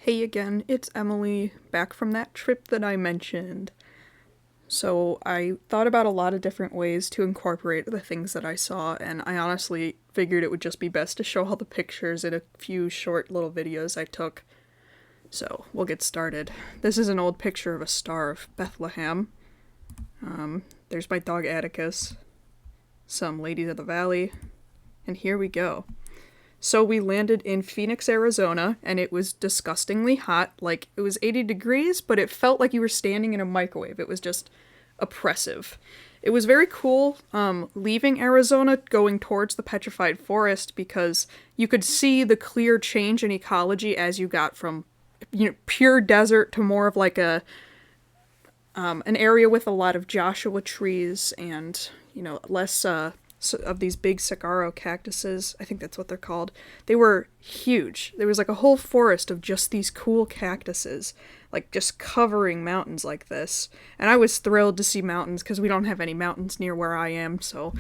Hey again, it's Emily, back from that trip that I mentioned. So, I thought about a lot of different ways to incorporate the things that I saw, and I honestly figured it would just be best to show all the pictures in a few short little videos I took. So, we'll get started. This is an old picture of a Star of Bethlehem. There's my dog Atticus, some ladies of the valley, and here we go. So we landed in Phoenix, Arizona, and it was disgustingly hot. Like, it was 80 degrees, but it felt like you were standing in a microwave. It was just oppressive. It was very cool leaving Arizona, going towards the Petrified Forest, because you could see the clear change in ecology as you got from, pure desert to more of like an area with a lot of Joshua trees and, less of these big saguaro cactuses. I think that's what they're called. They were huge. There was like a whole forest of just these cool cactuses, like just covering mountains like this. And I was thrilled to see mountains because we don't have any mountains near where I am, so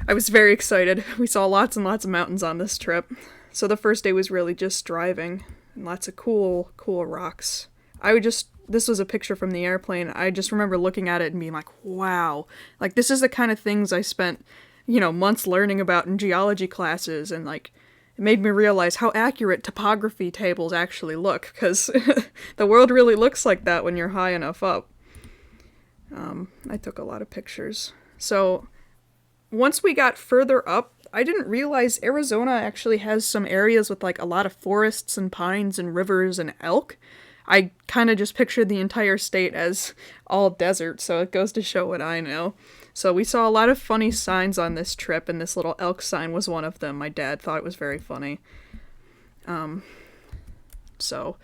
I was very excited. We saw lots and lots of mountains on this trip. So the first day was really just driving and lots of cool rocks. This was a picture from the airplane. I just remember looking at it and being like, wow. Like, this is the kind of things I spent months learning about in geology classes, and like, it made me realize how accurate topography tables actually look, because the world really looks like that when you're high enough up. I took a lot of pictures. So, once we got further up, I didn't realize Arizona actually has some areas with like a lot of forests and pines and rivers and elk. I kind of just pictured the entire state as all desert, so it goes to show what I know. So we saw a lot of funny signs on this trip, and this little elk sign was one of them. My dad thought it was very funny. So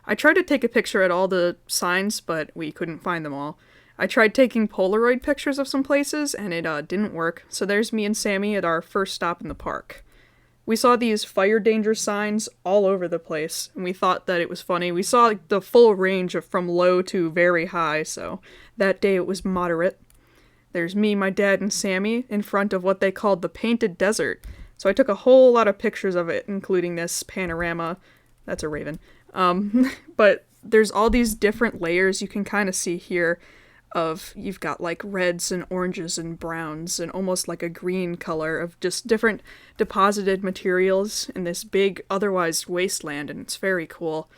I tried to take a picture at all the signs, but we couldn't find them all. I tried taking Polaroid pictures of some places, and it didn't work. So there's me and Sammy at our first stop in the park. We saw these fire danger signs all over the place, and we thought that it was funny. We saw like, the full range of from low to very high, so that day it was moderate. There's me, my dad, and Sammy in front of what they called the Painted Desert. So I took a whole lot of pictures of it, including this panorama. That's a raven. But there's all these different layers you can kind of see here of, you've got like reds and oranges and browns and almost like a green color of just different deposited materials in this big, otherwise wasteland, and it's very cool.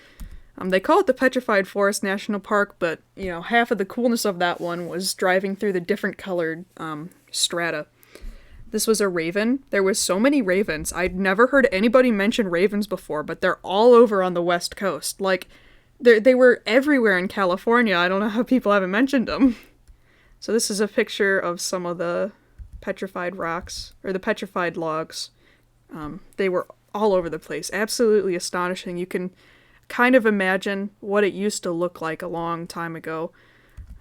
They call it the Petrified Forest National Park, but, half of the coolness of that one was driving through the different colored strata. This was a raven. There was so many ravens. I'd never heard anybody mention ravens before, but they're all over on the West Coast. Like, they were everywhere in California. I don't know how people haven't mentioned them. So this is a picture of some of the petrified rocks, or the petrified logs. They were all over the place. Absolutely astonishing. You can kind of imagine what it used to look like a long time ago.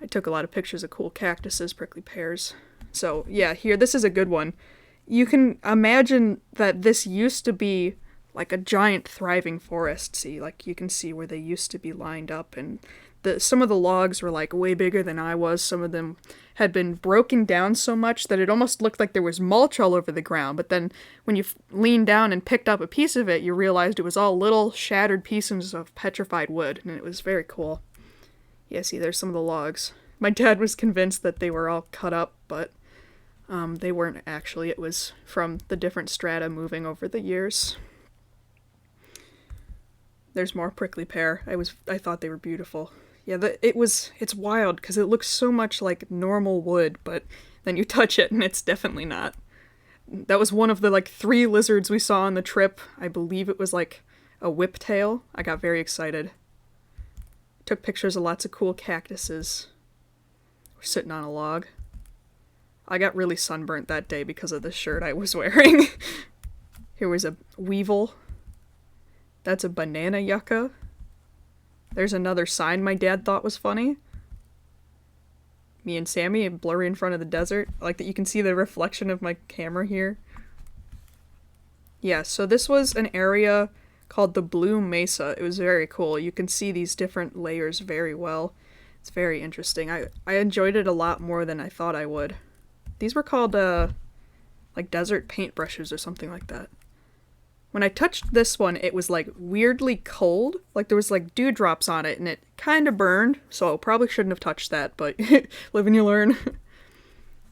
I took a lot of pictures of cool cactuses, prickly pears. So yeah, here, this is a good one. You can imagine that this used to be like a giant thriving forest. See, like you can see where they used to be lined up, and some of the logs were like way bigger than I was. Some of them had been broken down so much that it almost looked like there was mulch all over the ground. But then when you leaned down and picked up a piece of it, you realized it was all little shattered pieces of petrified wood, and it was very cool. Yeah, see, there's some of the logs. My dad was convinced that they were all cut up, but they weren't actually. It was from the different strata moving over the years. There's more prickly pear. I thought they were beautiful. Yeah, it's wild because it looks so much like normal wood, but then you touch it and it's definitely not. That was one of the like 3 lizards we saw on the trip. I believe it was like a whiptail. I got very excited. Took pictures of lots of cool cactuses. We're sitting on a log. I got really sunburnt that day because of the shirt I was wearing. Here was a weevil. That's a banana yucca. There's another sign my dad thought was funny. Me and Sammy blurry in front of the desert. I like that you can see the reflection of my camera here. Yeah, so this was an area called the Blue Mesa. It was very cool. You can see these different layers very well. It's very interesting. I enjoyed it a lot more than I thought I would. These were called, like desert paintbrushes or something like that. When I touched this one, it was like weirdly cold. Like there was like dewdrops on it and it kind of burned. So I probably shouldn't have touched that, but live and you learn.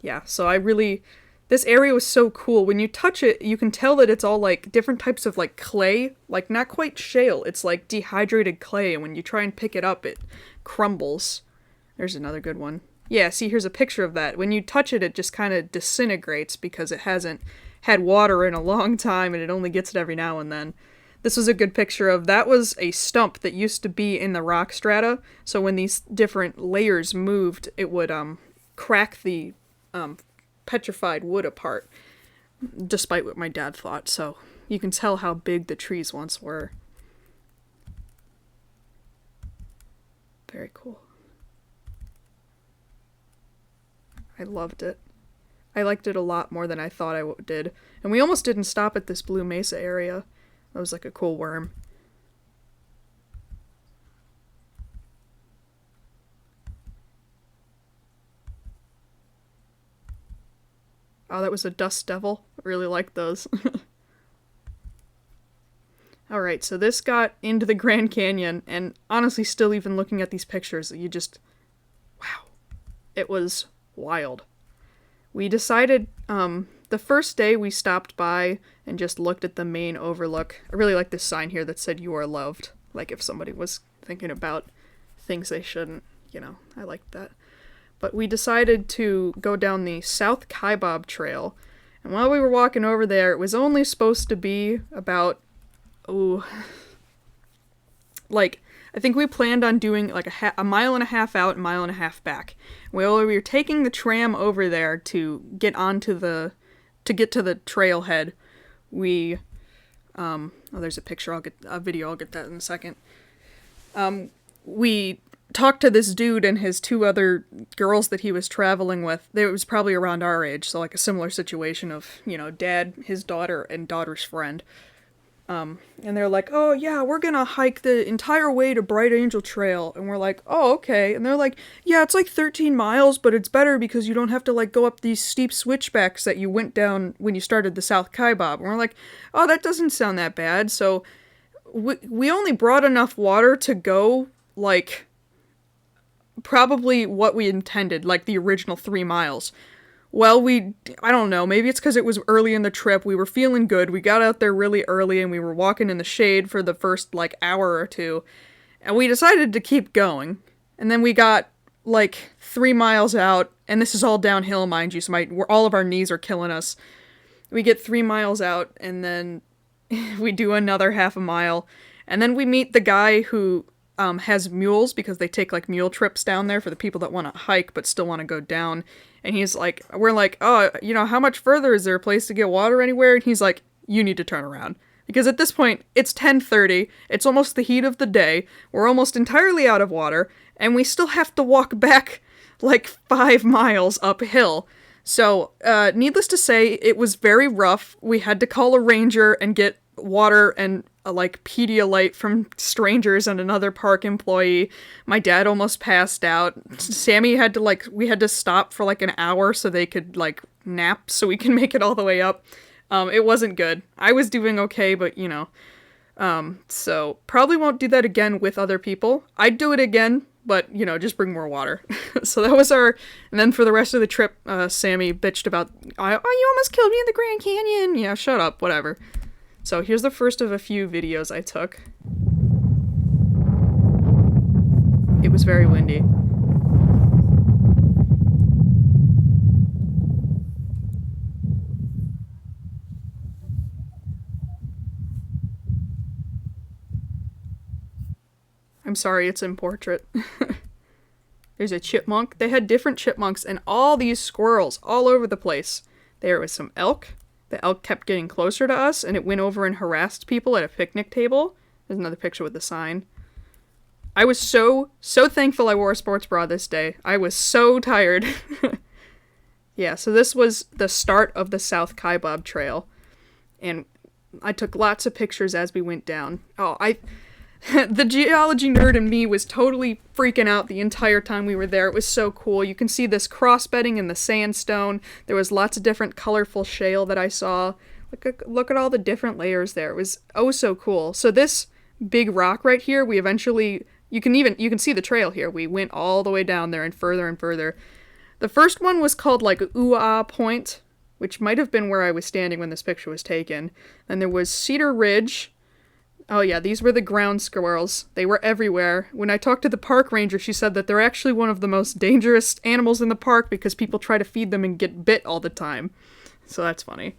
Yeah, so this area was so cool. When you touch it, you can tell that it's all like different types of like clay, like not quite shale. It's like dehydrated clay. And when you try and pick it up, it crumbles. There's another good one. Yeah, see, here's a picture of that. When you touch it, it just kind of disintegrates because it hasn't had water in a long time and it only gets it every now and then. This was a good picture of, that was a stump that used to be in the rock strata. So when these different layers moved, it would crack the petrified wood apart, despite what my dad thought. So you can tell how big the trees once were. Very cool. I loved it. I liked it a lot more than I thought I did. And we almost didn't stop at this Blue Mesa area. That was like a cool worm. Oh, that was a dust devil. I really liked those. Alright, so this got into the Grand Canyon, and honestly, still even looking at these pictures, you just... wow. It was wild. We decided, the first day we stopped by and just looked at the main overlook. I really like this sign here that said, "You are loved." Like if somebody was thinking about things they shouldn't, you know, I liked that. But we decided to go down the South Kaibab Trail. And while we were walking over there, it was only supposed to be about, like, I think we planned on doing like a mile and a half out, a mile and a half back. Well, we were taking the tram over there to get to the trailhead. We, there's a picture, I'll get a video, I'll get that in a second. We talked to this dude and his two other girls that he was traveling with. They was probably around our age, so like a similar situation of, you know, dad, his daughter, and daughter's friend. And they're like, "Oh yeah, we're gonna hike the entire way to Bright Angel Trail." And we're like, "Oh, okay." And they're like, "Yeah, it's like 13 miles, but it's better because you don't have to like go up these steep switchbacks that you went down when you started the South Kaibab." And we're like, "Oh, that doesn't sound that bad." So we only brought enough water to go like probably what we intended, like the original 3 miles. Well, I don't know, maybe it's because it was early in the trip, we were feeling good, we got out there really early and we were walking in the shade for the first, like, hour or two, and we decided to keep going, and then we got, like, 3 miles out, and this is all downhill, mind you, so all of our knees are killing us. We get 3 miles out, and then we do another half a mile, and then we meet the guy who has mules, because they take, like, mule trips down there for the people that want to hike but still want to go down. And he's like, we're like, "Oh, you know, how much further? Is there a place to get water anywhere?" And he's like, "You need to turn around." Because at this point, it's 10:30, it's almost the heat of the day, we're almost entirely out of water, and we still have to walk back like 5 miles uphill. So, needless to say, it was very rough. We had to call a ranger and get water and like Pedialyte from strangers and another park employee. My dad almost passed out. Sammy had to we had to stop for like an hour so they could like nap so we can make it all the way up. It wasn't good. I was doing okay, but you know. So probably won't do that again with other people. I'd do it again, but you know, just bring more water. So that was and then for the rest of the trip, Sammy bitched about, "Oh, you almost killed me in the Grand Canyon." Yeah, shut up, whatever. So here's the first of a few videos I took. It was very windy. I'm sorry, it's in portrait. There's a chipmunk. They had different chipmunks and all these squirrels all over the place. There was some elk. The elk kept getting closer to us, and it went over and harassed people at a picnic table. There's another picture with the sign. I was so thankful I wore a sports bra this day. I was so tired. Yeah, so this was the start of the South Kaibab Trail, and I took lots of pictures as we went down. The geology nerd in me was totally freaking out the entire time we were there. It was so cool. You can see this cross bedding in the sandstone. There was lots of different colorful shale that I saw. Look at all the different layers there. It was oh so cool. So this big rock right here, we eventually, you can see the trail here. We went all the way down there and further and further. The first one was called like Ooh-Ah Point, which might have been where I was standing when this picture was taken. Then there was Cedar Ridge. Oh yeah, these were the ground squirrels. They were everywhere. When I talked to the park ranger, she said that they're actually one of the most dangerous animals in the park because people try to feed them and get bit all the time. So that's funny.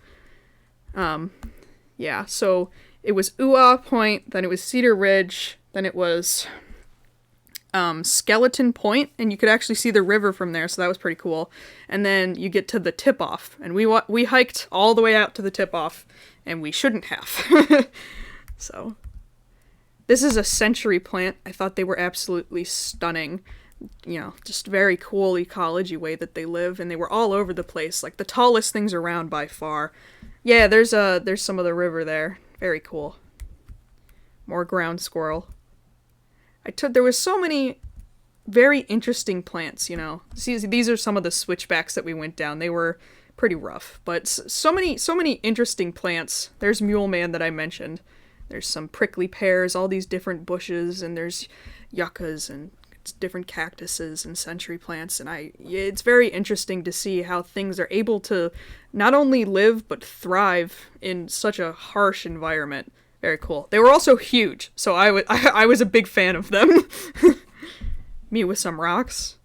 Yeah, so it was Ooh-Ah Point, then it was Cedar Ridge, then it was Skeleton Point, and you could actually see the river from there, so that was pretty cool. And then you get to the tip-off, and we hiked all the way out to the tip-off, and we shouldn't have. So, this is a century plant. I thought they were absolutely stunning. You know, just very cool ecology way that they live, and they were all over the place, like the tallest things around by far. Yeah, there's some of the river there. Very cool. More ground squirrel. There was so many very interesting plants, you know. See, these are some of the switchbacks that we went down. They were pretty rough, but so many interesting plants. There's Mule Man that I mentioned. There's some prickly pears, all these different bushes, and there's yuccas and different cactuses and century plants, and it's very interesting to see how things are able to not only live but thrive in such a harsh environment. Very cool. They were also huge, so I was a big fan of them. Me with some rocks.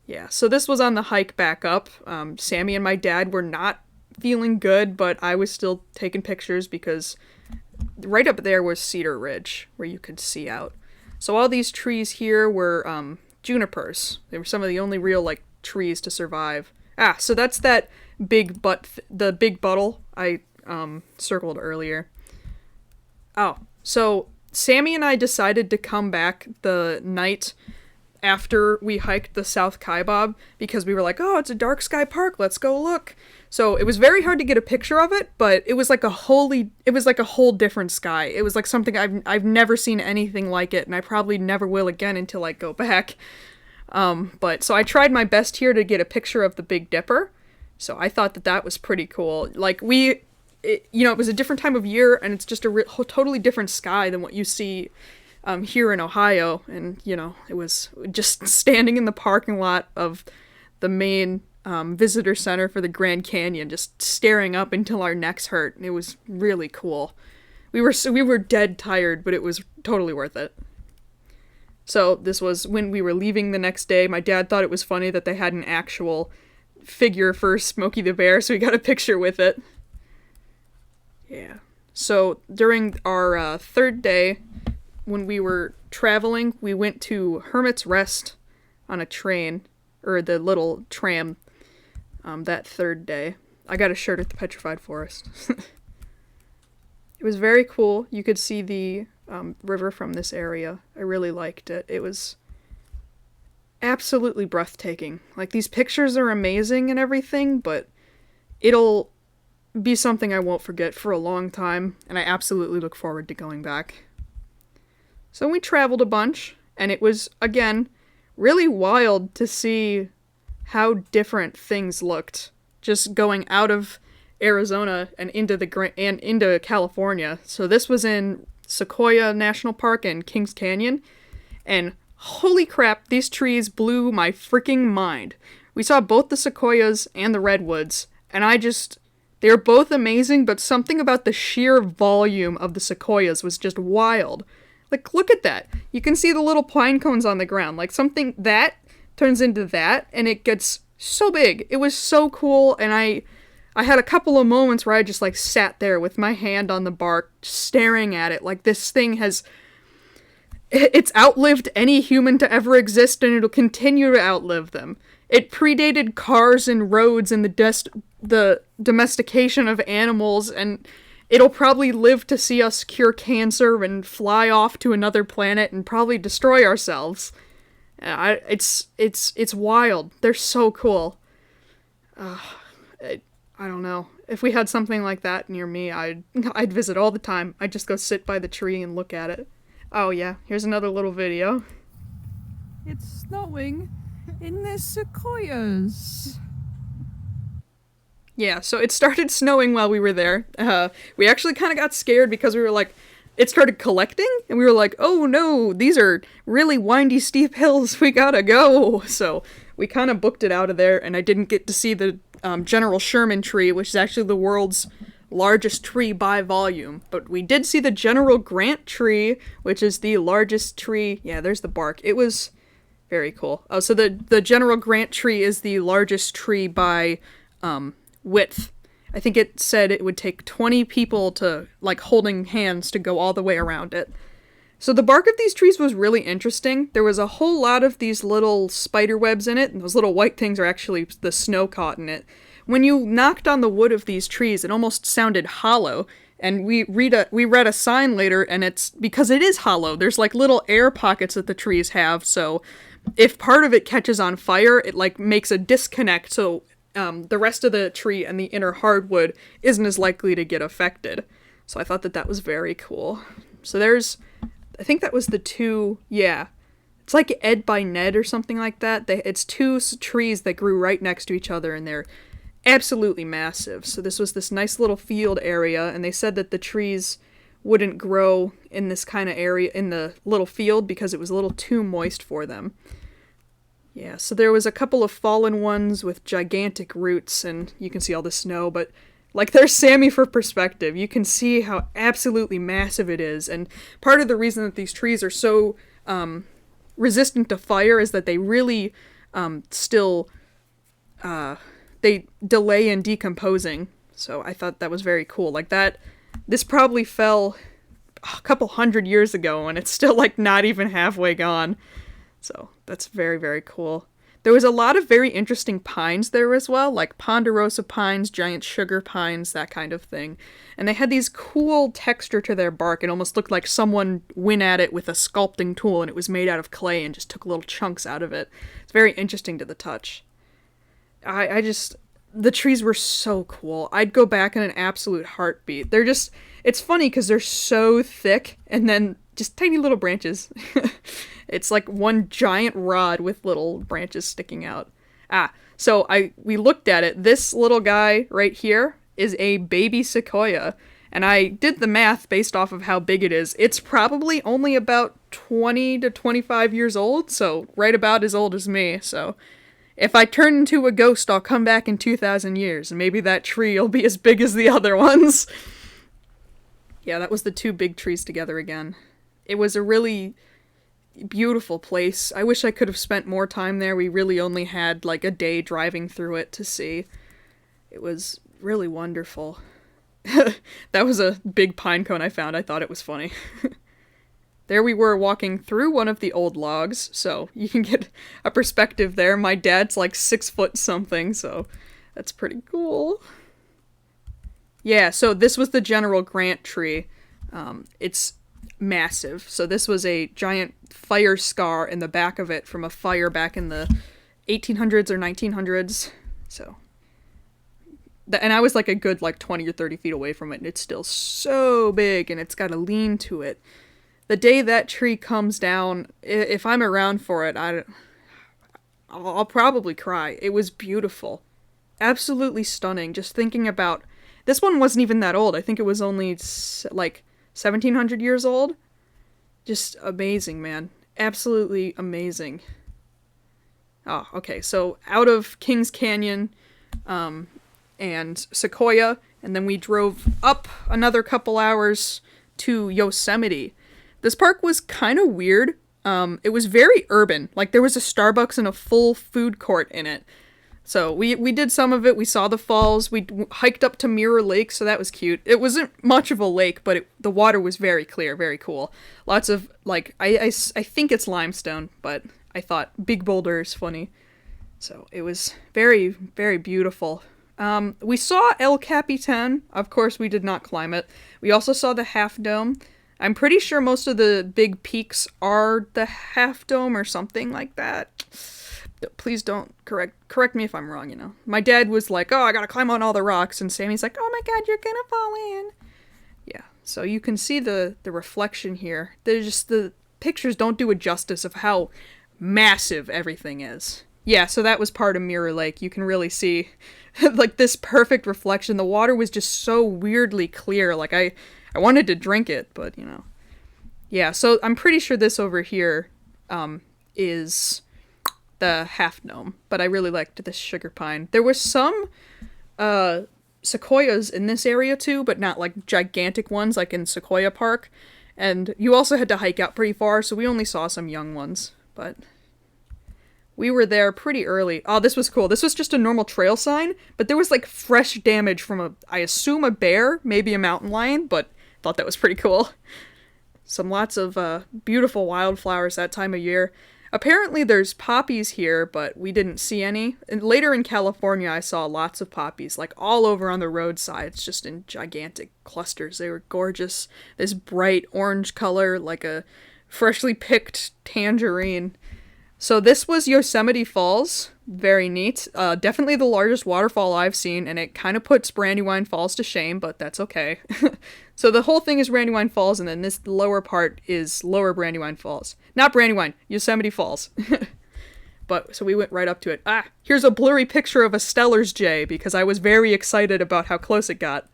Yeah, so this was on the hike back up. Sammy and my dad were not feeling good, but I was still taking pictures because right up there was Cedar Ridge, where you could see out. So all these trees here were junipers. They were some of the only real, like, trees to survive. Ah, so that's that big the big buttle I circled earlier. Oh, so Sammy and I decided to come back the night after we hiked the South Kaibab because we were like, oh, it's a dark sky park, let's go look. So it was very hard to get a picture of it, but it was like a whole different sky. It was like something I've never seen anything like it, and I probably never will again until I go back. But so I tried my best here to get a picture of the Big Dipper. So I thought that was pretty cool. Like it was a different time of year, and it's just a totally different sky than what you see here in Ohio. And, you know, it was just standing in the parking lot of the main visitor center for the Grand Canyon, just staring up until our necks hurt. It was really cool. We were dead tired, but it was totally worth it. So this was when we were leaving the next day. My dad thought it was funny that they had an actual figure for Smokey the Bear, so we got a picture with it. Yeah. So during our third day, when we were traveling, we went to Hermit's Rest on a train, or the little tram, that third day. I got a shirt at the Petrified Forest. It was very cool. You could see the river from this area. I really liked it. It was absolutely breathtaking. Like, these pictures are amazing and everything, but it'll be something I won't forget for a long time, and I absolutely look forward to going back. So we traveled a bunch, and it was, again, really wild to see how different things looked just going out of Arizona and into California. So this was in Sequoia National Park and Kings Canyon, and holy crap, these trees blew my freaking mind. We saw both the sequoias and the redwoods, and they were both amazing, but something about the sheer volume of the sequoias was just wild. Like, look at that. You can see the little pine cones on the ground. Like, something that turns into that, and it gets so big. It was so cool, and I had a couple of moments where I just, like, sat there with my hand on the bark, staring at it. Like, this thing it's outlived any human to ever exist, and it'll continue to outlive them. It predated cars and roads and the domestication of animals, and it'll probably live to see us cure cancer and fly off to another planet and probably destroy ourselves. It's wild. They're so cool. I don't know. If we had something like that near me, I'd visit all the time. I'd just go sit by the tree and look at it. Oh yeah, here's another little video. It's snowing in the sequoias. Yeah, so it started snowing while we were there. We actually kind of got scared because we were like, it started collecting, and we were like, oh no, these are really windy, steep hills, we gotta go. So we kind of booked it out of there, and I didn't get to see the General Sherman tree, which is actually the world's largest tree by volume. But we did see the General Grant tree, which is the largest tree. Yeah, there's the bark. It was very cool. Oh, so the General Grant tree is the largest tree by width. I think it said it would take 20 people to, like, holding hands to go all the way around it. So the bark of these trees was really interesting. There was a whole lot of these little spider webs in it, and those little white things are actually the snow caught in it. When you knocked on the wood of these trees, it almost sounded hollow. And we read a sign later, and it's because it is hollow. There's like little air pockets that the trees have, so if part of it catches on fire, it like makes a disconnect, so the rest of the tree and the inner hardwood isn't as likely to get affected. So I thought that was very cool. So I think that was the two, yeah. It's like Ed by Ned or something like that. It's two trees that grew right next to each other, and they're absolutely massive. So this was this nice little field area, and they said that the trees wouldn't grow in this kind of area, in the little field, because it was a little too moist for them. Yeah, so there was a couple of fallen ones with gigantic roots, and you can see all the snow, but like, there's Sammy for perspective. You can see how absolutely massive it is, and part of the reason that these trees are so resistant to fire is that they really they delay in decomposing. So I thought that was very cool. Like, this probably fell a couple hundred years ago, and it's still, like, not even halfway gone. So that's very, very cool. There was a lot of very interesting pines there as well, like ponderosa pines, giant sugar pines, that kind of thing. And they had these cool texture to their bark. It almost looked like someone went at it with a sculpting tool, and it was made out of clay and just took little chunks out of it. It's very interesting to the touch. The trees were so cool. I'd go back in an absolute heartbeat. It's funny because they're so thick, and then just tiny little branches. It's like one giant rod with little branches sticking out. So we looked at it. This little guy right here is a baby sequoia, and I did the math based off of how big it is. It's probably only about 20 to 25 years old, so right about as old as me. So if I turn into a ghost, I'll come back in 2,000 years, and maybe that tree will be as big as the other ones. Yeah, that was the two big trees together again. It was a really beautiful place. I wish I could have spent more time there. We really only had like a day driving through it to see. It was really wonderful. That was a big pine cone I found. I thought it was funny. There we were walking through one of the old logs, so you can get a perspective there. My dad's like 6 foot something, so that's pretty cool. Yeah, so this was the General Grant tree. It's massive. So this was a giant fire scar in the back of it from a fire back in the 1800s or 1900s. So, and I was like a good like 20 or 30 feet away from it, and it's still so big, and it's got a lean to it. The day that tree comes down, if I'm around for it, I'll probably cry. It was beautiful. Absolutely stunning. Just thinking about, this one wasn't even that old. I think it was only like 1,700 years old. Just amazing, man. Absolutely amazing. Oh, okay. So out of Kings Canyon and Sequoia, and then we drove up another couple hours to Yosemite. This park was kind of weird. It was very urban. Like, there was a Starbucks and a full food court in it. So we did some of it. We saw the falls. We hiked up to Mirror Lake, so that was cute. It wasn't much of a lake, but the water was very clear, very cool. Lots of, like, I think it's limestone, but I thought big boulder is funny. So it was very, very beautiful. We saw El Capitan. Of course, we did not climb it. We also saw the Half Dome. I'm pretty sure most of the big peaks are the Half Dome or something like that. Please don't correct me if I'm wrong, you know. My dad was like, oh, I gotta climb on all the rocks, and Sammy's like, oh my god, you're gonna fall in. Yeah, so you can see the reflection here. The pictures don't do it justice of how massive everything is. Yeah, so that was part of Mirror Lake. You can really see like this perfect reflection. The water was just so weirdly clear. Like I wanted to drink it, but you know. Yeah, so I'm pretty sure this over here is the half gnome, but I really liked this sugar pine. There was some sequoias in this area too, but not like gigantic ones like in Sequoia Park. And you also had to hike out pretty far, so we only saw some young ones, but we were there pretty early. Oh, this was cool. This was just a normal trail sign, but there was like fresh damage from I assume a bear, maybe a mountain lion, but thought that was pretty cool. Some lots of beautiful wildflowers that time of year. Apparently there's poppies here, but we didn't see any. And later in California, I saw lots of poppies, like all over on the roadsides, just in gigantic clusters. They were gorgeous. This bright orange color, like a freshly picked tangerine. So this was Yosemite Falls. Very neat. Definitely the largest waterfall I've seen, and it kind of puts Brandywine Falls to shame, but that's okay. So the whole thing is Brandywine Falls, and then this lower part is Lower Brandywine Falls. Not Brandywine, Yosemite Falls. But, so we went right up to it. Ah, here's a blurry picture of a Stellar's jay, because I was very excited about how close it got.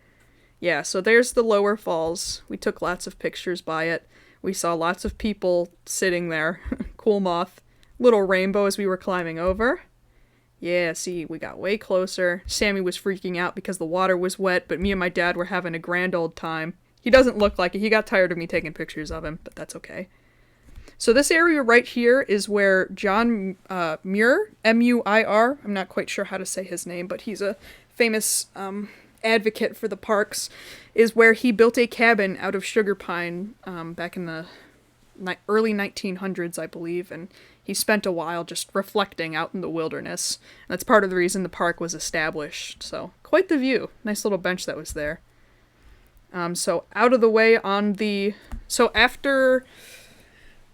Yeah, so there's the lower falls. We took lots of pictures by it. We saw lots of people sitting there. Cool moth. Little rainbow as we were climbing over. Yeah, see, we got way closer. Sammy was freaking out because the water was wet, but me and my dad were having a grand old time. He doesn't look like it. He got tired of me taking pictures of him, but that's okay. So this area right here is where John Muir, M-U-I-R, I'm not quite sure how to say his name, but he's a famous advocate for the parks, is where he built a cabin out of sugar pine back in the early 1900s, I believe, and he spent a while just reflecting out in the wilderness. And that's part of the reason the park was established. So, quite the view. Nice little bench that was there. So, out of the way on the... So, after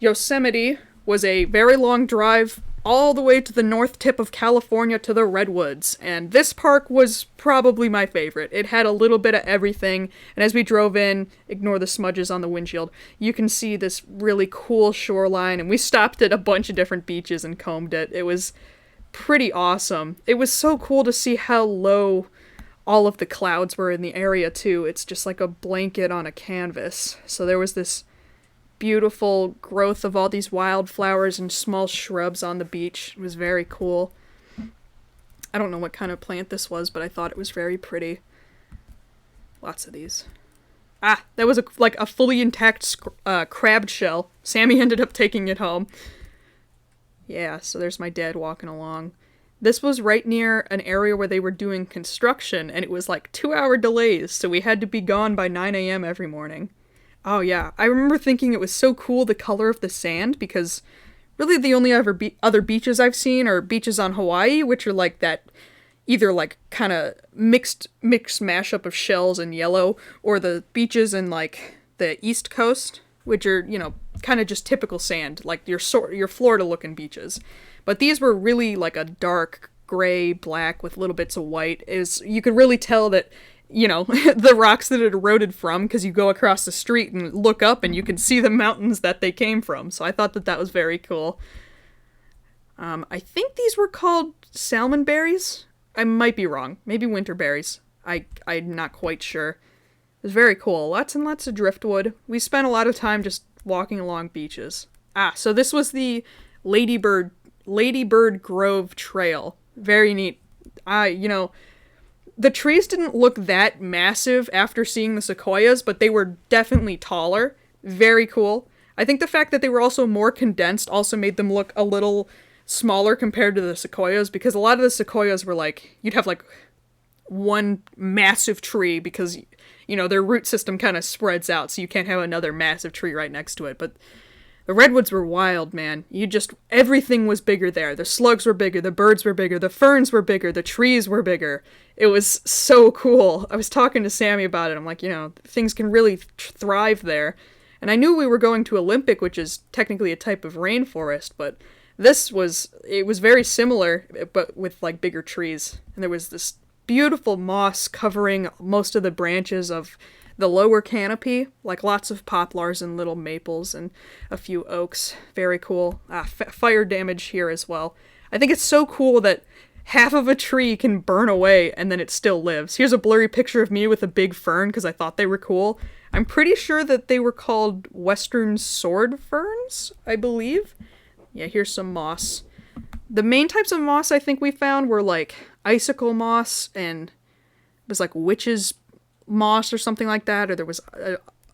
Yosemite was a very long drive all the way to the north tip of California to the Redwoods, and this park was probably my favorite. It had a little bit of everything, and as we drove in, ignore the smudges on the windshield, you can see this really cool shoreline, and we stopped at a bunch of different beaches and combed it. It was pretty awesome. It was so cool to see how low all of the clouds were in the area, too. It's just like a blanket on a canvas. So there was this beautiful growth of all these wildflowers and small shrubs on the beach. It was very cool. I don't know what kind of plant this was, but I thought it was very pretty. Lots of these. Ah, that was like a fully intact crab shell. Sammy ended up taking it home. Yeah, so there's my dad walking along. This was right near an area where they were doing construction, and it was like 2-hour delays, so we had to be gone by 9 a.m. every morning. Oh yeah, I remember thinking it was so cool the color of the sand, because really the only other beaches I've seen are beaches on Hawaii, which are like that, either like kind of mixed mashup of shells and yellow, or the beaches in like the East Coast, which are, you know, kind of just typical sand, like your Florida looking beaches. But these were really like a dark gray, black with little bits of white. You could really tell that, you know, the rocks that it eroded from, because you go across the street and look up and you can see the mountains that they came from. So I thought that was very cool. I think these were called salmon berries. I might be wrong. Maybe winter berries. I'm not quite sure. It was very cool. Lots and lots of driftwood. We spent a lot of time just walking along beaches. Ah, so this was the Ladybird Grove Trail. Very neat. You know, the trees didn't look that massive after seeing the sequoias, but they were definitely taller. Very cool. I think the fact that they were also more condensed also made them look a little smaller compared to the sequoias, because a lot of the sequoias were like, you'd have like one massive tree because, you know, their root system kind of spreads out, so you can't have another massive tree right next to it. But the redwoods were wild, man. Everything was bigger there. The slugs were bigger, the birds were bigger, the ferns were bigger, the trees were bigger. It was so cool. I was talking to Sammy about it. I'm like, you know, things can really thrive there. And I knew we were going to Olympic, which is technically a type of rainforest, but it was very similar, but with like bigger trees. And there was this beautiful moss covering most of the branches of the lower canopy, like lots of poplars and little maples and a few oaks. Very cool. Fire damage here as well. I think it's so cool that half of a tree can burn away and then it still lives. Here's a blurry picture of me with a big fern because I thought they were cool. I'm pretty sure that they were called Western Sword Ferns, I believe. Yeah, here's some moss. The main types of moss I think we found were like icicle moss, and it was like witch's moss or something like that, or there was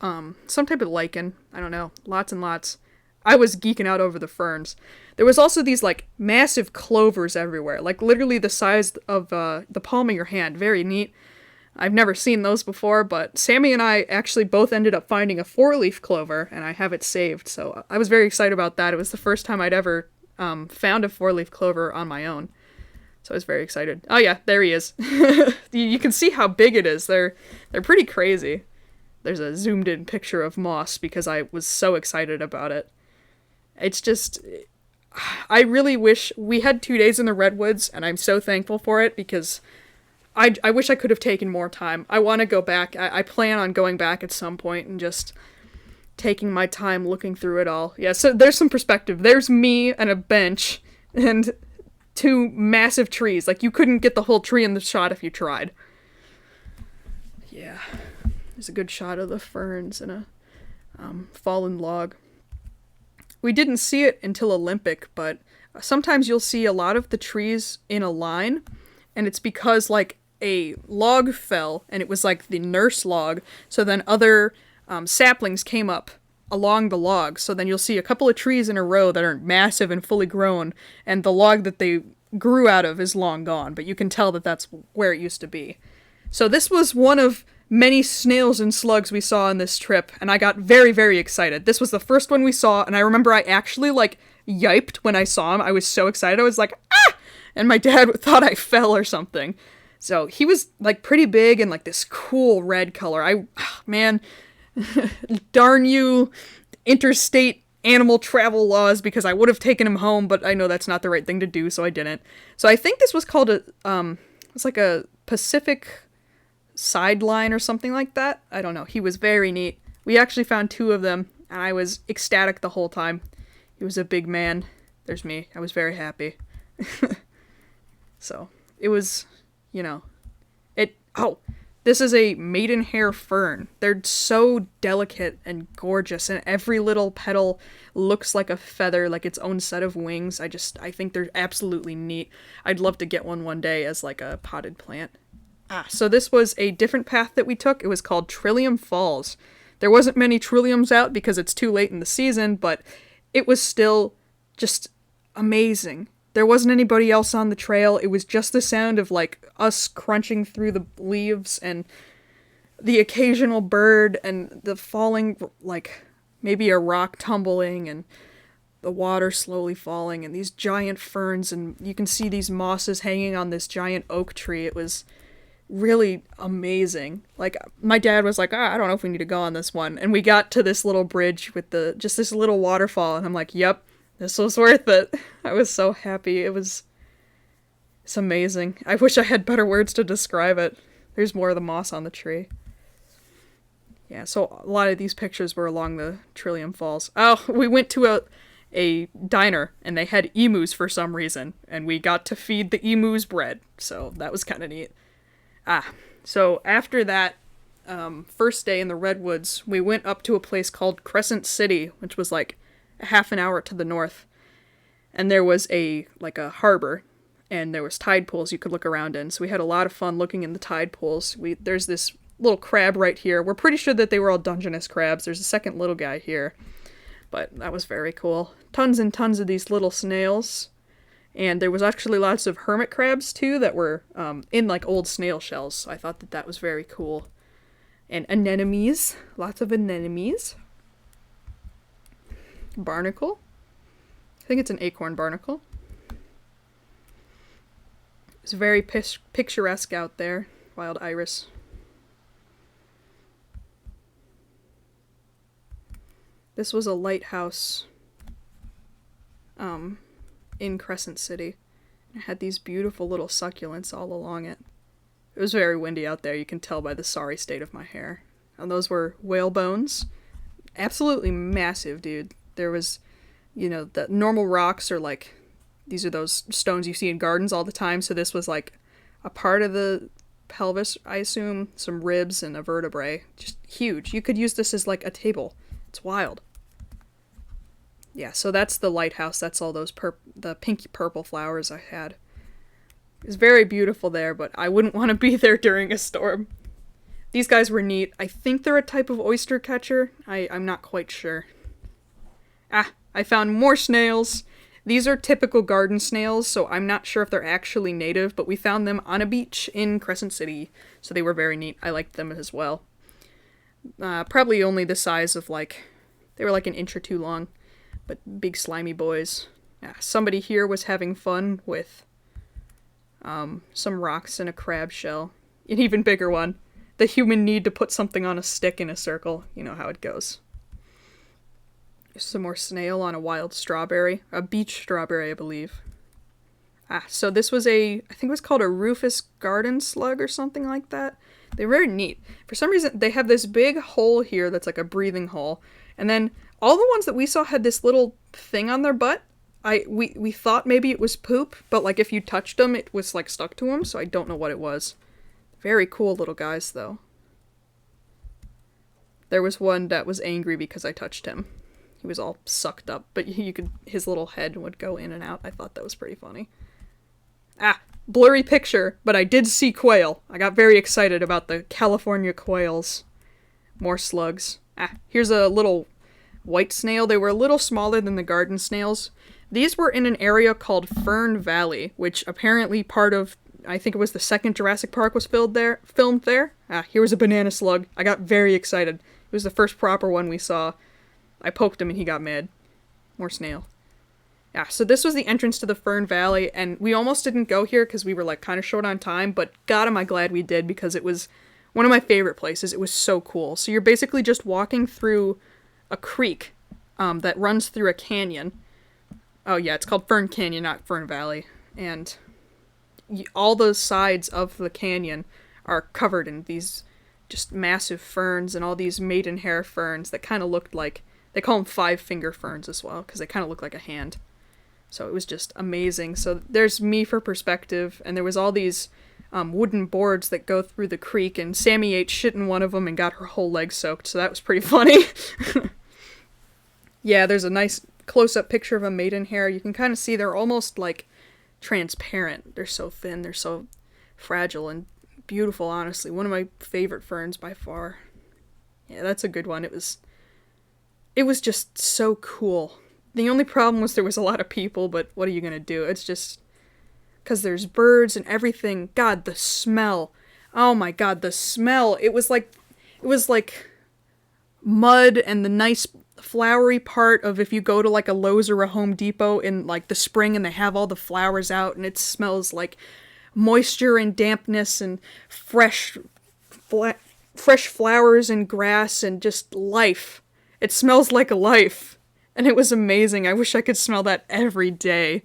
some type of lichen. I don't know. Lots and lots. I was geeking out over the ferns. There was also these like massive clovers everywhere, like literally the size of the palm of your hand. Very neat. I've never seen those before, but Sammy and I actually both ended up finding a 4-leaf clover, and I have it saved, so I was very excited about that. It was the first time I'd ever found a 4-leaf clover on my own, so I was very excited. Oh yeah, there he is. You can see how big it is. They're pretty crazy. There's a zoomed in picture of moss because I was so excited about it. It's just, I really wish we had 2 days in the redwoods, and I'm so thankful for it because I wish I could have taken more time. I want to go back. I plan on going back at some point and just taking my time looking through it all. Yeah, so there's some perspective. There's me and a bench and 2 massive trees. Like, you couldn't get the whole tree in the shot if you tried. Yeah, there's a good shot of the ferns and a fallen log. We didn't see it until Olympic, but sometimes you'll see a lot of the trees in a line, and it's because, like, a log fell, and it was like the nurse log, so then other saplings came up along the log, so then you'll see a couple of trees in a row that are massive and fully grown, and the log that they grew out of is long gone, but you can tell that that's where it used to be. So this was one of many snails and slugs we saw on this trip, and I got very, very excited. This was the first one we saw, and I remember I actually, like, yiped when I saw him. I was so excited. I was like, ah! And my dad thought I fell or something. So he was, like, pretty big and, like, this cool red color. Man, darn you, interstate animal travel laws, because I would have taken him home, but I know that's not the right thing to do, so I didn't. So I think this was called it's like a Pacific sideline or something like that. I don't know. He was very neat. We actually found 2 of them, and I was ecstatic the whole time. He was a big man. There's me. I was very happy. So, it was, this is a maidenhair fern. They're so delicate and gorgeous, and every little petal looks like a feather, like its own set of wings. I think they're absolutely neat. I'd love to get one day as, like, a potted plant. So this was a different path that we took. It was called Trillium Falls. There wasn't many trilliums out because it's too late in the season, but it was still just amazing. There wasn't anybody else on the trail. It was just the sound of, like, us crunching through the leaves and the occasional bird and the falling, like, maybe a rock tumbling and the water slowly falling and these giant ferns, and you can see these mosses hanging on this giant oak tree. It was really amazing. Like, my dad was like, I don't know if we need to go on this one. And we got to this little bridge with just this little waterfall, and I'm like, yep, this was worth it. I was so happy. It's amazing. I wish I had better words to describe it. There's more of the moss on the tree. Yeah, so a lot of these pictures were along the Trillium Falls. Oh, we went to a diner, and they had emus for some reason, and we got to feed the emus bread, so that was kind of neat. So after that first day in the redwoods, we went up to a place called Crescent City, which was like a half an hour to the north, and there was a harbor, and there was tide pools you could look around in, so we had a lot of fun looking in the tide pools. There's this little crab right here. We're pretty sure that they were all Dungeness crabs. There's a second little guy here, but that was very cool. Tons and tons of these little snails. And there was actually lots of hermit crabs, too, that were in, like, old snail shells. So I thought that was very cool. And anemones. Lots of anemones. Barnacle. I think it's an acorn barnacle. It's very picturesque out there. Wild iris. This was a lighthouse. In Crescent City. It had these beautiful little succulents all along it. It was very windy out there, you can tell by the sorry state of my hair. And those were whale bones. Absolutely massive, dude. There was, the normal rocks are like These are those stones you see in gardens all the time, so this was like a part of the pelvis, I assume, some ribs and a vertebrae. Just huge. You could use this as like a table. It's wild. Yeah, so that's the lighthouse. That's all those the pinky purple flowers I had. It's very beautiful there, but I wouldn't want to be there during a storm. These guys were neat. I think they're a type of oyster catcher. I'm not quite sure. Ah, I found more snails. These are typical garden snails, so I'm not sure if they're actually native, but we found them on a beach in Crescent City, so they were very neat. I liked them as well. Probably only the size of they were like an inch or two long, but big slimy boys. Yeah, somebody here was having fun with some rocks and a crab shell. An even bigger one. The human need to put something on a stick in a circle. You know how it goes. Some more snail on a wild strawberry. A beach strawberry, I believe. Ah, so this was I think it was called a Rufous garden slug or something like that. They're very neat. For some reason, they have this big hole here that's like a breathing hole. And then all the ones that we saw had this little thing on their butt. We thought maybe it was poop, but like if you touched them, it was like stuck to them, so I don't know what it was. Very cool little guys, though. There was one that was angry because I touched him. He was all sucked up, but his little head would go in and out. I thought that was pretty funny. Ah, blurry picture, but I did see quail. I got very excited about the California quails. More slugs. Ah, here's a little white snail. They were a little smaller than the garden snails. These were in an area called Fern Valley, which apparently part of, I think it was the second Jurassic Park was filmed there. Ah, here was a banana slug. I got very excited. It was the first proper one we saw. I poked him and he got mad. More snail. Yeah, so this was the entrance to the Fern Valley, and we almost didn't go here because we were like kind of short on time, but God am I glad we did because it was one of my favorite places. It was so cool. So you're basically just walking through a creek that runs through a canyon. Oh yeah, it's called Fern Canyon, not Fern Valley. And all the sides of the canyon are covered in these just massive ferns and all these maidenhair ferns that kind of looked like, they call them 5-finger ferns as well, because they kind of look like a hand. So it was just amazing. So there's me for perspective, and there was all these wooden boards that go through the creek, and Sammy ate shit in one of them and got her whole leg soaked, so that was pretty funny. Yeah, there's a nice close-up picture of a maidenhair. You can kind of see they're almost like transparent. They're so thin, they're so fragile and beautiful, honestly. One of my favorite ferns by far. Yeah, that's a good one. It was just so cool. The only problem was there was a lot of people, but what are you gonna do? It's just because there's birds and everything. God, the smell. Oh my God, the smell. It was like mud and the nice flowery part of if you go to like a Lowe's or a Home Depot in like the spring and they have all the flowers out and it smells like moisture and dampness and fresh flowers and grass and just life. It smells like a life. And it was amazing. I wish I could smell that every day.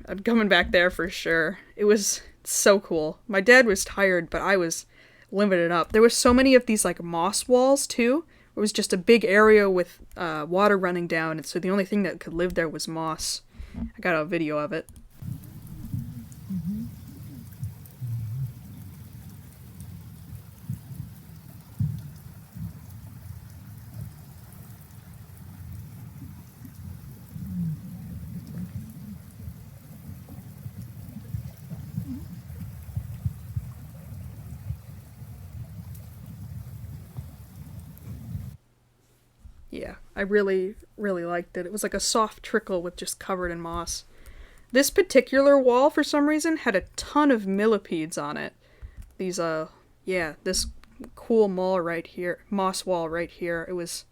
I'm coming back there for sure. It was so cool. My dad was tired, but I was living it up. There was so many of these like moss walls too. It was just a big area with water running down, and so the only thing that could live there was moss. I got a video of it. Yeah, I really, really liked it. It was like a soft trickle with just covered in moss. This particular wall, for some reason, had a ton of millipedes on it. These, yeah, this cool moss wall right here. It was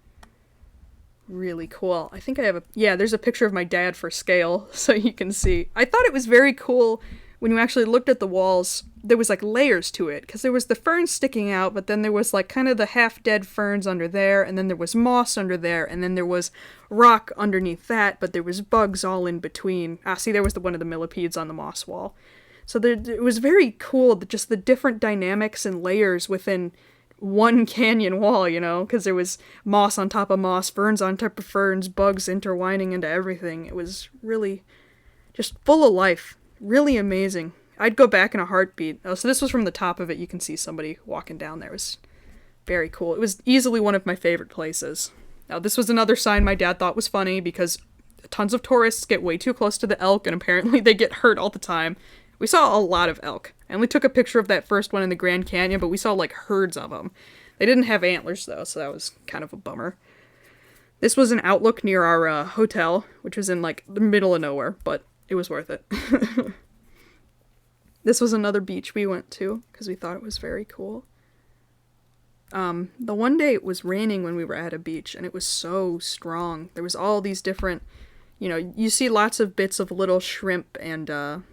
really cool. I think I have there's a picture of my dad for scale, so you can see. I thought it was very cool when you actually looked at the walls. There was like layers to it, because there was the ferns sticking out, but then there was like kind of the half-dead ferns under there, and then there was moss under there, and then there was rock underneath that, but there was bugs all in between. Ah, see, there was one of the millipedes on the moss wall. So it was very cool, just the different dynamics and layers within one canyon wall, you know, because there was moss on top of moss, ferns on top of ferns, bugs intertwining into everything. It was really just full of life. Really amazing. I'd go back in a heartbeat. Oh, so this was from the top of it. You can see somebody walking down there. It was very cool. It was easily one of my favorite places. Now, this was another sign my dad thought was funny because tons of tourists get way too close to the elk and apparently they get hurt all the time. We saw a lot of elk. I only took a picture of that first one in the Grand Canyon, but we saw like herds of them. They didn't have antlers though, so that was kind of a bummer. This was an outlook near our hotel, which was in like the middle of nowhere, but it was worth it. This was another beach we went to because we thought it was very cool. The one day it was raining when we were at a beach and it was so strong. There was all these different, you know, you see lots of bits of little shrimp and, or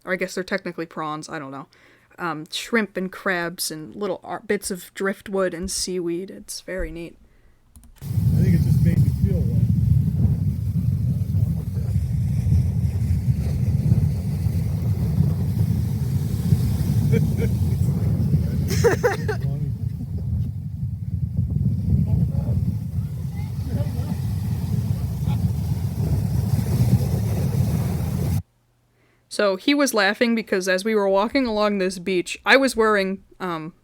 I guess they're technically prawns, I don't know. Shrimp and crabs and little bits of driftwood and seaweed. It's very neat. I think it just made me feel well. So he was laughing because as we were walking along this beach, I was wearing,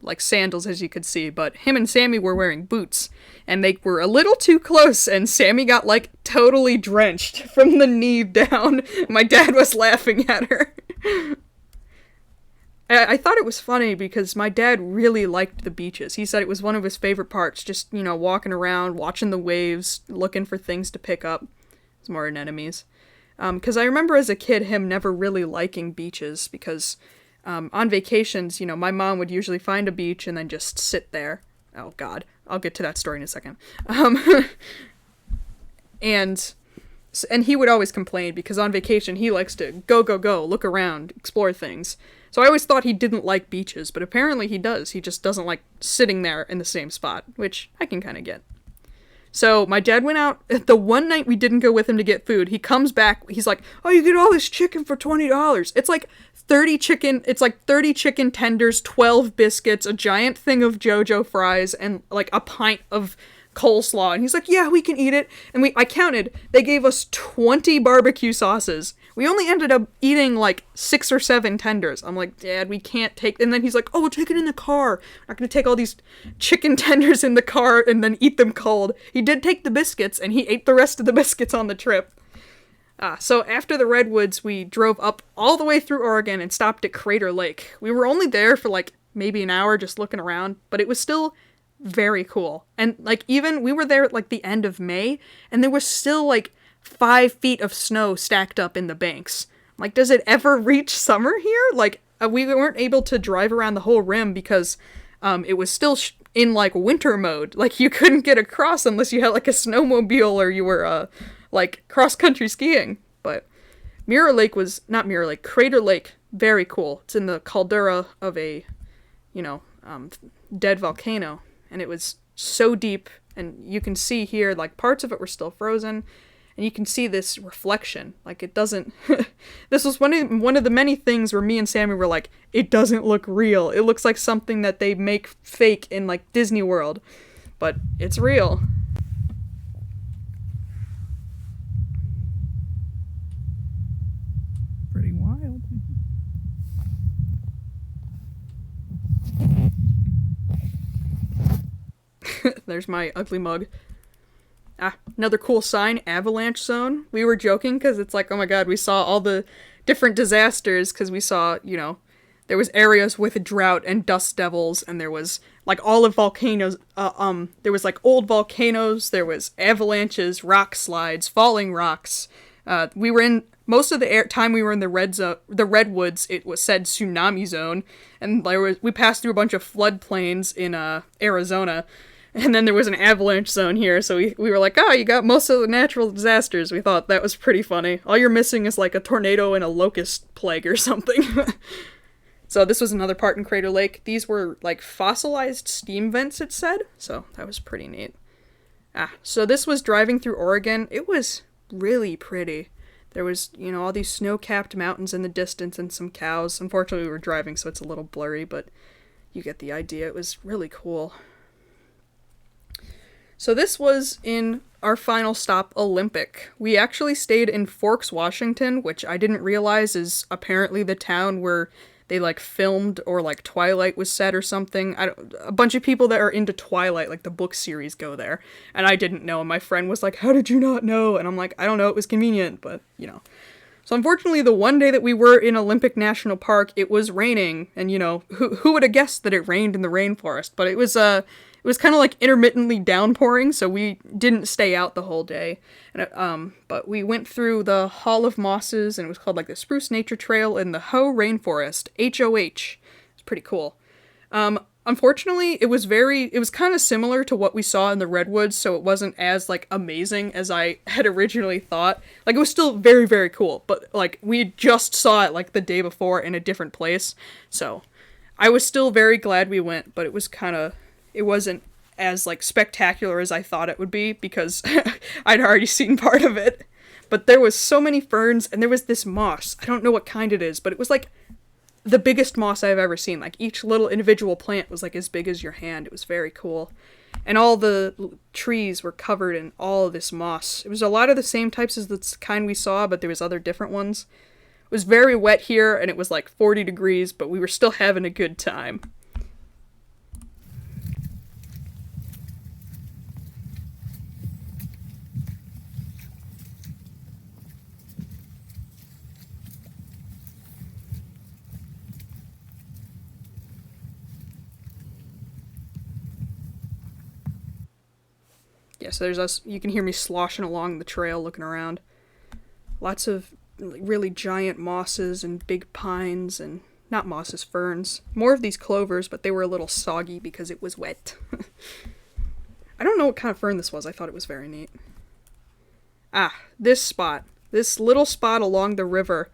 like sandals as you could see, but him and Sammy were wearing boots. And they were a little too close and Sammy got like totally drenched from the knee down. My dad was laughing at her. I thought it was funny because my dad really liked the beaches. He said it was one of his favorite parts, just, you know, walking around, watching the waves, looking for things to pick up. It's more anemones. Because I remember as a kid him never really liking beaches because on vacations, you know, my mom would usually find a beach and then just sit there. Oh, God. I'll get to that story in a second. And he would always complain because on vacation he likes to go, look around, explore things. So I always thought he didn't like beaches, but apparently he does. He just doesn't like sitting there in the same spot, which I can kind of get. So my dad went out, the one night we didn't go with him to get food, he comes back, he's like, oh, you get all this chicken for $20. It's like 30 chicken tenders, 12 biscuits, a giant thing of JoJo fries, and like a pint of coleslaw. And he's like, yeah, we can eat it. And I counted, they gave us 20 barbecue sauces. We only ended up eating like 6 or 7 tenders. I'm like, Dad, we can't take... And then he's like, oh, we'll take it in the car. I'm not going to take all these chicken tenders in the car and then eat them cold. He did take the biscuits, and he ate the rest of the biscuits on the trip. So after the Redwoods, we drove up all the way through Oregon and stopped at Crater Lake. We were only there for like maybe an hour just looking around, but it was still very cool. And like even, we were there at like the end of May, and there was still like 5 feet of snow stacked up in the banks. Like, does it ever reach summer here? Like, we weren't able to drive around the whole rim because it was still in, like, winter mode. Like, you couldn't get across unless you had, like, a snowmobile or you were, like, cross-country skiing. But Crater Lake, very cool. It's in the caldera of a, you know, dead volcano. And it was so deep, and you can see here, like, parts of it were still frozen. And you can see this reflection. Like, it doesn't... This was one of the many things where me and Sammy were like, it doesn't look real. It looks like something that they make fake in, like, Disney World. But it's real. Pretty wild. There's my ugly mug. Another cool sign, Avalanche Zone. We were joking because it's like, oh my god, we saw all the different disasters because we saw, you know, there was areas with drought and dust devils, and there was like all of volcanoes, there was like old volcanoes, there was avalanches, rock slides, falling rocks. We were in, most of the time we were in the Redwoods, it was said tsunami zone, and we passed through a bunch of floodplains in Arizona. And then there was an avalanche zone here, so we were like, oh, you got most of the natural disasters. We thought that was pretty funny. All you're missing is like a tornado and a locust plague or something. So this was another part in Crater Lake. These were like fossilized steam vents, it said, so that was pretty neat. So this was driving through Oregon. It was really pretty. There was, you know, all these snow-capped mountains in the distance and some cows. Unfortunately, we were driving, so it's a little blurry, but you get the idea. It was really cool. So this was in our final stop, Olympic. We actually stayed in Forks, Washington, which I didn't realize is apparently the town where they like filmed or like Twilight was set or something. A bunch of people that are into Twilight, like the book series, go there. And I didn't know. And my friend was like, how did you not know? And I'm like, I don't know. It was convenient, but you know. So unfortunately, the one day that we were in Olympic National Park, it was raining. And you know, who would have guessed that it rained in the rainforest? But it was kind of like intermittently downpouring, so we didn't stay out the whole day. And but we went through the Hall of Mosses, and it was called like the Spruce Nature Trail in the Hoh Rainforest, HOH. It's pretty cool. Unfortunately, it was kind of similar to what we saw in the Redwoods, so it wasn't as like amazing as I had originally thought. Like, it was still very, very cool, but like we just saw it like the day before in a different place. So I was still very glad we went, but it wasn't as like spectacular as I thought it would be because I'd already seen part of it. But there was so many ferns, and there was this moss. I don't know what kind it is, but it was like the biggest moss I've ever seen. Like, each little individual plant was like as big as your hand. It was very cool. And all the trees were covered in all of this moss. It was a lot of the same types as the kind we saw, but there was other different ones. It was very wet here, and it was like 40 degrees, but we were still having a good time. Yeah, so there's us. You can hear me sloshing along the trail looking around. Lots of really giant mosses and big pines and not mosses, ferns. More of these clovers, but they were a little soggy because it was wet. I don't know what kind of fern this was. I thought it was very neat. This spot. This little spot along the river.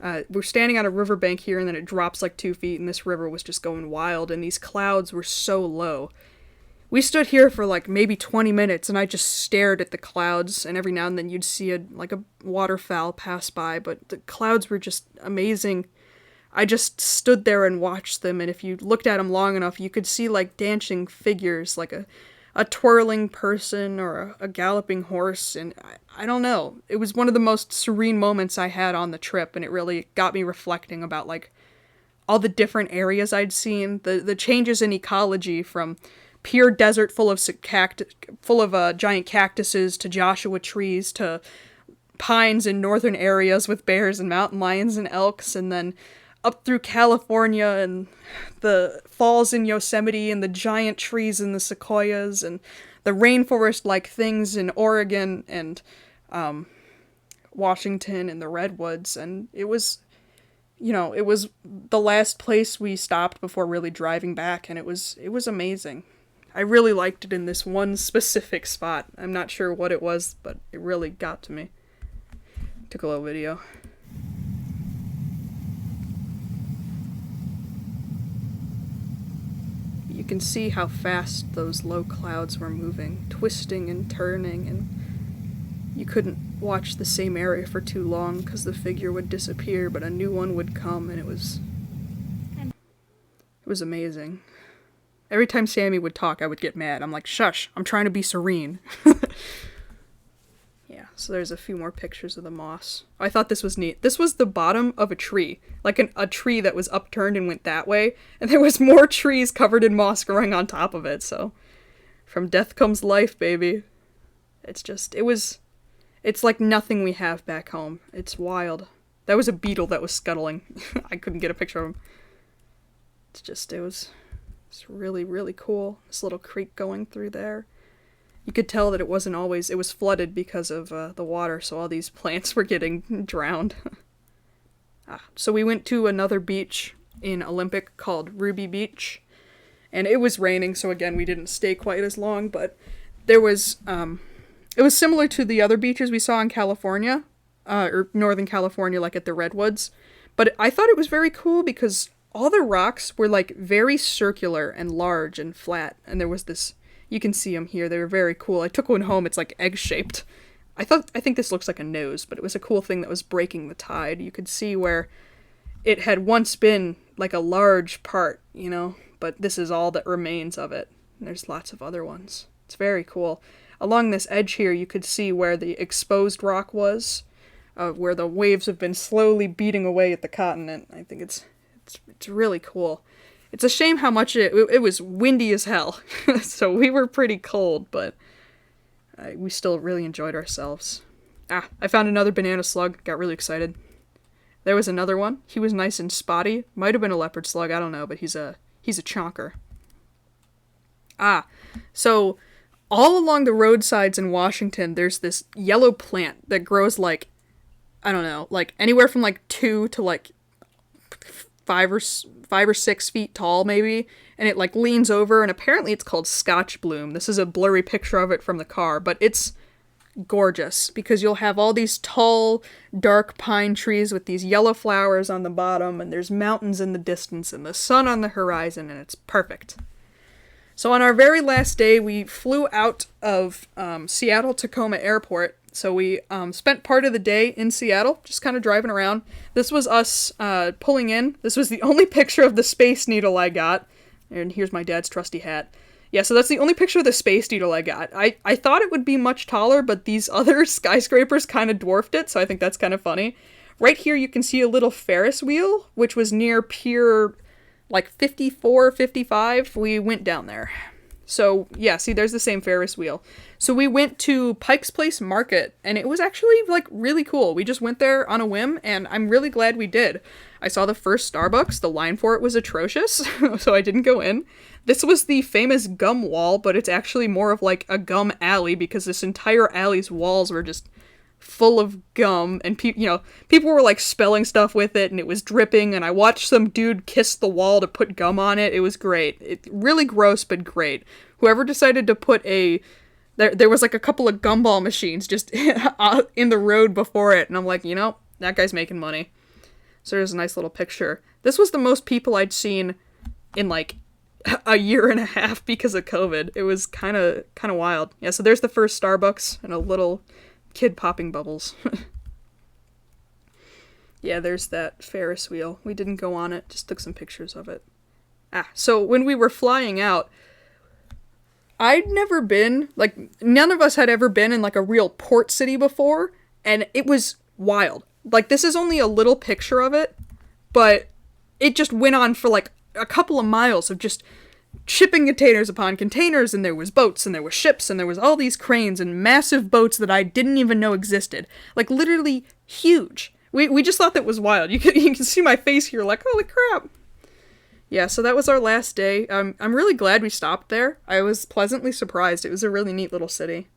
We're standing on a riverbank here, and then it drops like 2 feet, and this river was just going wild, and these clouds were so low. We stood here for like maybe 20 minutes, and I just stared at the clouds, and every now and then you'd see a waterfowl pass by, but the clouds were just amazing. I just stood there and watched them, and if you looked at them long enough, you could see like dancing figures, like a twirling person or a galloping horse, and I don't know. It was one of the most serene moments I had on the trip, and it really got me reflecting about like all the different areas I'd seen, the changes in ecology from pure desert full of giant cactuses to Joshua trees to pines in northern areas with bears and mountain lions and elks, and then up through California and the falls in Yosemite and the giant trees in the Sequoias and the rainforest-like things in Oregon and Washington and the Redwoods. And it was the last place we stopped before really driving back, and it was amazing. I really liked it in this one specific spot. I'm not sure what it was, but it really got to me. Took a little video. You can see how fast those low clouds were moving, twisting and turning, and you couldn't watch the same area for too long because the figure would disappear, but a new one would come, and it was amazing. Every time Sammy would talk, I would get mad. I'm like, shush, I'm trying to be serene. Yeah, so there's a few more pictures of the moss. I thought this was neat. This was the bottom of a tree. Like a tree that was upturned and went that way. And there was more trees covered in moss growing on top of it, so. From death comes life, baby. It's like nothing we have back home. It's wild. That was a beetle that was scuttling. I couldn't get a picture of him. It's really, really cool. This little creek going through there. You could tell that it was flooded because of the water, so all these plants were getting drowned. So we went to another beach in Olympic called Ruby Beach, and it was raining, so again, we didn't stay quite as long, but it was similar to the other beaches we saw in California, or Northern California, like at the Redwoods, but I thought it was very cool because all the rocks were like very circular and large and flat, and there was this, you can see them here, they were very cool. I took one home, it's like egg-shaped. I think this looks like a nose, but it was a cool thing that was breaking the tide. You could see where it had once been like a large part, but this is all that remains of it. And there's lots of other ones. It's very cool. Along this edge here, you could see where the exposed rock was, where the waves have been slowly beating away at the continent. I think it's really cool. It's a shame how much it was windy as hell, so we were pretty cold, but we still really enjoyed ourselves. I found another banana slug, got really excited. There was another one. He was nice and spotty. Might have been a leopard slug, I don't know, but he's a chonker. So all along the roadsides in Washington, there's this yellow plant that grows like, I don't know, like anywhere from like 2 to like 5 or 6 feet tall maybe, and it like leans over, and apparently it's called Scotch bloom. This is a blurry picture of it from the car, but it's gorgeous because you'll have all these tall, dark pine trees with these yellow flowers on the bottom, and there's mountains in the distance and the sun on the horizon, and it's perfect. So on our very last day, we flew out of Seattle-Tacoma Airport. So we spent part of the day in Seattle, just kind of driving around. This was us pulling in. This was the only picture of the Space Needle I got. And here's my dad's trusty hat. Yeah, so that's the only picture of the Space Needle I got. I thought it would be much taller, but these other skyscrapers kind of dwarfed it, so I think that's kind of funny. Right here you can see a little Ferris wheel, which was near Pier like 54, 55. We went down there. So, yeah, see, there's the same Ferris wheel. So we went to Pikes Place Market, and it was actually, like, really cool. We just went there on a whim, and I'm really glad we did. I saw the first Starbucks. The line for it was atrocious, so I didn't go in. This was the famous gum wall, but it's actually more of, like, a gum alley, because this entire alley's walls were just full of gum, and people were, like, spelling stuff with it, and it was dripping, and I watched some dude kiss the wall to put gum on it. It was great. Really gross, but great. Whoever decided to put there was, like, a couple of gumball machines just in the road before it, and I'm like, that guy's making money. So there's a nice little picture. This was the most people I'd seen in, like, a year and a half because of COVID. It was kind of wild. Yeah, so there's the first Starbucks, and a little kid popping bubbles. Yeah, there's that Ferris wheel. We didn't go on it, just took some pictures of it. So when we were flying out, I'd never been, like, none of us had ever been in, like, a real port city before, and it was wild. Like, this is only a little picture of it, but it just went on for, like, a couple of miles of just shipping containers upon containers, and there was boats, and there were ships, and there was all these cranes and massive boats that I didn't even know existed. Like, literally huge. We just thought that was wild. You can see my face here like, holy crap. Yeah, so that was our last day. I'm really glad we stopped there. I was pleasantly surprised. It was a really neat little city.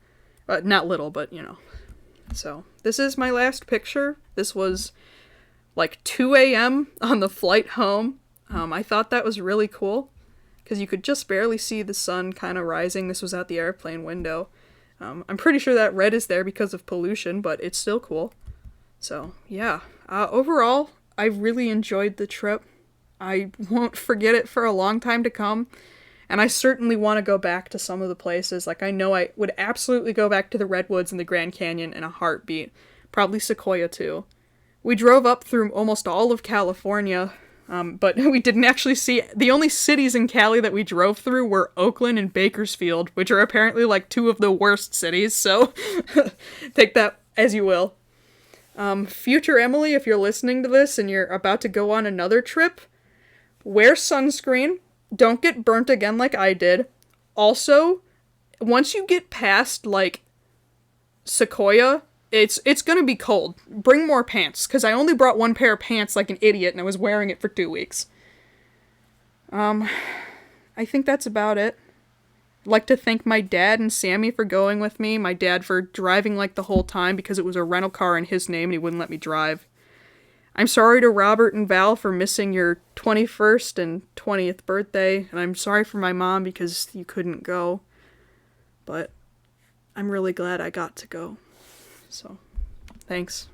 Not little, but, So, this is my last picture. This was like 2 a.m. on the flight home. I thought that was really cool, because you could just barely see the sun kind of rising. This was out the airplane window. I'm pretty sure that red is there because of pollution, but it's still cool. So, yeah. Overall, I really enjoyed the trip. I won't forget it for a long time to come. And I certainly want to go back to some of the places. Like, I know I would absolutely go back to the Redwoods and the Grand Canyon in a heartbeat. Probably Sequoia, too. We drove up through almost all of California, but we didn't actually see... The only cities in Cali that we drove through were Oakland and Bakersfield, which are apparently, like, 2 of the worst cities, so take that as you will. Future Emily, if you're listening to this and you're about to go on another trip, wear sunscreen. Don't get burnt again like I did. Also, once you get past, like, Sequoia, it's gonna be cold. Bring more pants, because I only brought 1 pair of pants like an idiot, and I was wearing it for 2 weeks. I think that's about it. I'd like to thank my dad and Sammy for going with me. My dad for driving, like, the whole time, because it was a rental car in his name, and he wouldn't let me drive. I'm sorry to Robert and Val for missing your 21st and 20th birthday, and I'm sorry for my mom because you couldn't go, but I'm really glad I got to go. So, thanks.